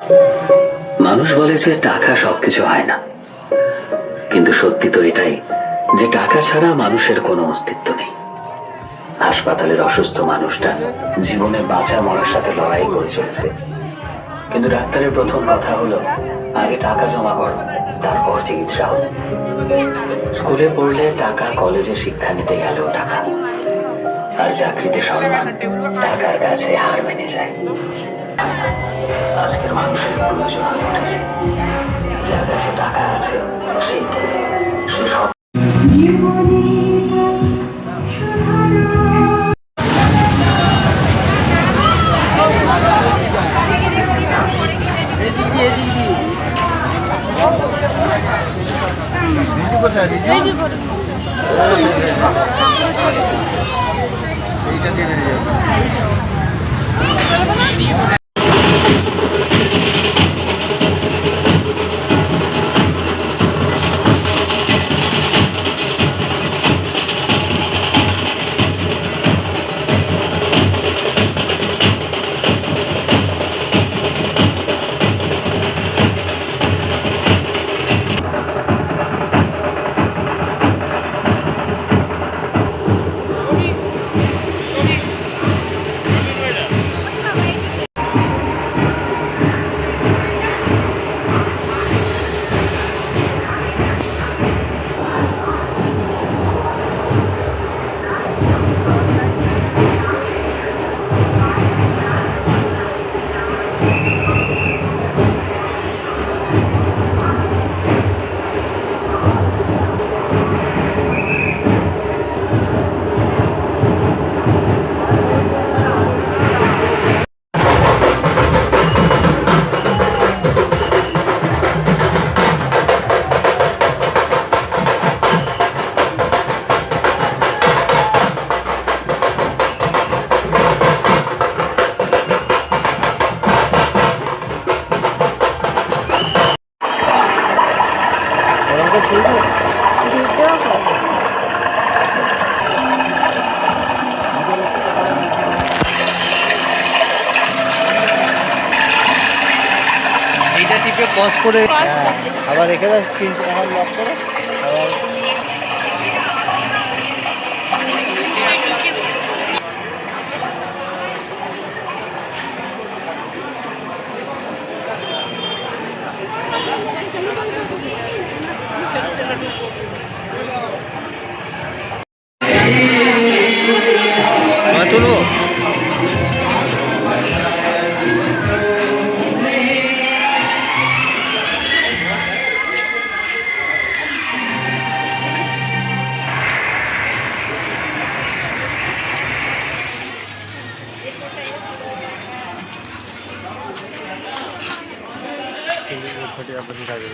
মানুষ বলে যে টাকা সবকিছু হয় না, কিন্তু সত্যি তো এটাই যে টাকা ছাড়া মানুষের কোনো অস্তিত্ব নেই। হাসপাতালের অসুস্থ মানুষটা জীবনে বাঁচা মরার সাথে লড়াই করে চলেছে, কিন্তু ডাক্তারের প্রথম কথা হলো আগে টাকা জমা করো, তারপর চিকিৎসা হবে। স্কুলে পড়লে টাকা, কলেজে শিক্ষা নিতে গেলেও টাকা, আর চাকরিতে সম্মান টাকার কাছে হার মেনে যায়। আজকের মানুষের প্রয়োজন হয়ে উঠেছে যার কাছে টাকা আছে সেইটাই সে সব। এইটা টিপে পজ করে আবার রেখে দাও, স্ক্রিন এখন লক করো আবার। তুলবো छोटी आप दिखा दे